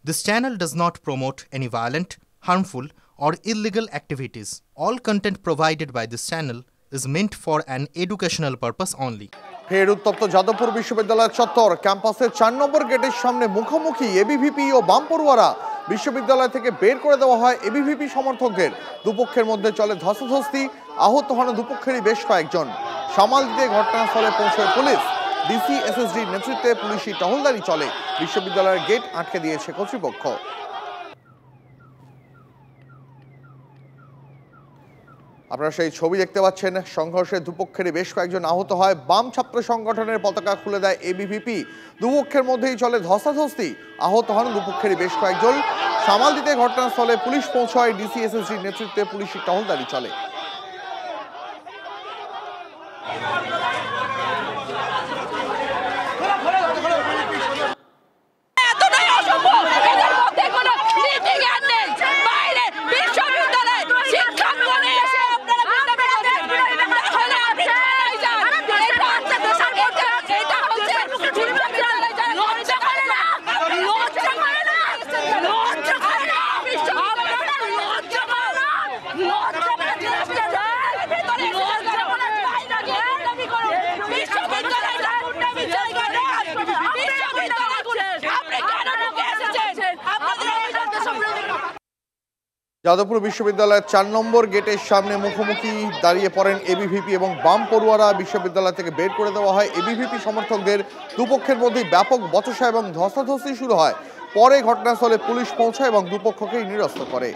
This channel does not promote any violent, harmful, or illegal activities. All content provided by this channel is meant for an educational purpose only. ফের উত্তপ্ত যাদবপুর বিশ্ববিদ্যালয়ের চত্বর ক্যাম্পাসের ৪ নম্বর গেটের সামনে মুখোমুখি এবিভিপি ও বাম পড়ুয়ারা। বিশ্ববিদ্যালয় থেকে বের করে দেওয়া হয় এবিভিপি সমর্থকদের। দুপক্ষের মধ্যে চলে ধস্তাধস্তি, আহত হন দুপক্ষেরই বেশ কয়েকজন। সামাল দিতে ঘটনাস্থলে পৌঁছয় পুলিশ। ডিসি এসএসডির নেতৃত্বে পুলিশি টহলদারি চলে। বিশ্ববিদ্যালয়ের গেট আটকে দিয়েছে কর্তৃপক্ষ। আপনারা সেই ছবি দেখতে পাচ্ছেন। সংঘর্ষে দুপক্ষেরই বেশ কয়েকজন আহত হয়। বাম ছাত্র সংগঠনের পতাকা খুলে দেয় এবিভিপি। দুপক্ষের মধ্যেই চলে ধস্তাধস্তি, আহত হন দুপক্ষেরই বেশ কয়েকজন। সামাল দিতে ঘটনাস্থলে পুলিশ পৌঁছায়। ডিসি এসএসডির নেতৃত্বে পুলিশি টহলদারি চলে। যাদবপুর বিশ্ববিদ্যালয়ের ৪ নম্বর গেটের সামনে মুখোমুখি দাঁড়িয়ে পড়েন এবিভিপি এবং বাম পড়ুয়ারা। বিশ্ববিদ্যালয় থেকে বের করে দেওয়া হয় এবিভিপি সমর্থকদের। দুপক্ষের মধ্যে ব্যাপক বচসা এবং ধস্তাধস্তি শুরু হয়। পরে ঘটনাস্থলে পুলিশ পৌঁছায় এবং দুপক্ষকেই নিরস্ত করে।